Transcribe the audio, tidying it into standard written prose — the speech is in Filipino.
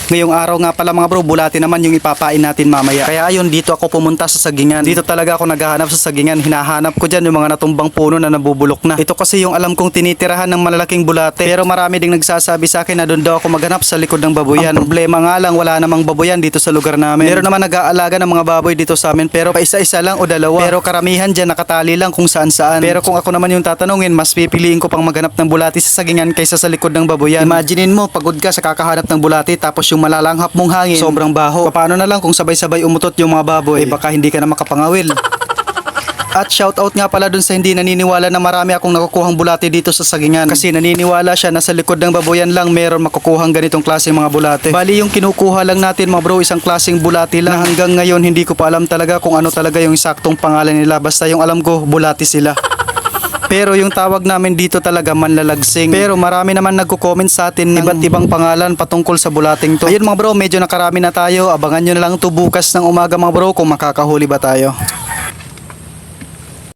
Ngayong araw nga pala mga bro, bulati naman yung ipapain natin mamaya. Kaya ayun, dito ako pumunta sa sagingan. Dito talaga ako naghahanap sa sagingan. Hinahanap ko dyan yung mga natumbang puno na nabubulok na. Ito kasi yung alam kong tinitirahan ng malalaking bulate. Pero marami ding nagsasabi sa akin na doon daw ako maghanap sa likod ng baboyan. Ang problema nga lang, wala namang baboyan dito sa lugar namin. Meron naman nag-aalaga ng mga baboy dito sa amin, pero pa isa-isa lang o dalawa. Pero karamihan dyan nakatali lang kung saan-saan. Pero kung ako naman yung tatanungin, mas pipiliin ko pang maghanap ng bulati sa sagingan kaysa sa likod ng baboyan. Imaginein mo, pagod ka sa kakahanap ng bulati tapos yung malalanghap mong hangin, sobrang baho. Paano na lang kung sabay-sabay umutot yung mga baboy? Baka hindi ka na makapangawil. At shoutout nga pala dun sa hindi naniniwala na marami akong nakukuhang bulati dito sa sagingan. Kasi naniniwala siya na sa likod ng baboyan lang meron makukuhang ganitong klaseng mga bulate. Bali yung kinukuha lang natin mga bro, isang klaseng bulati lang. Na hanggang ngayon hindi ko pa alam talaga kung ano talaga yung saktong pangalan nila. Basta yung alam ko, bulati sila. Pero yung tawag namin dito talaga manlalagsing. Pero marami naman nagko-comment sa atin ng iba't ibang pangalan patungkol sa bulating to. Ayun mga bro, medyo nakarami na tayo. Abangan nyo na lang to bukas ng umaga mga bro kung makakahuli ba tayo.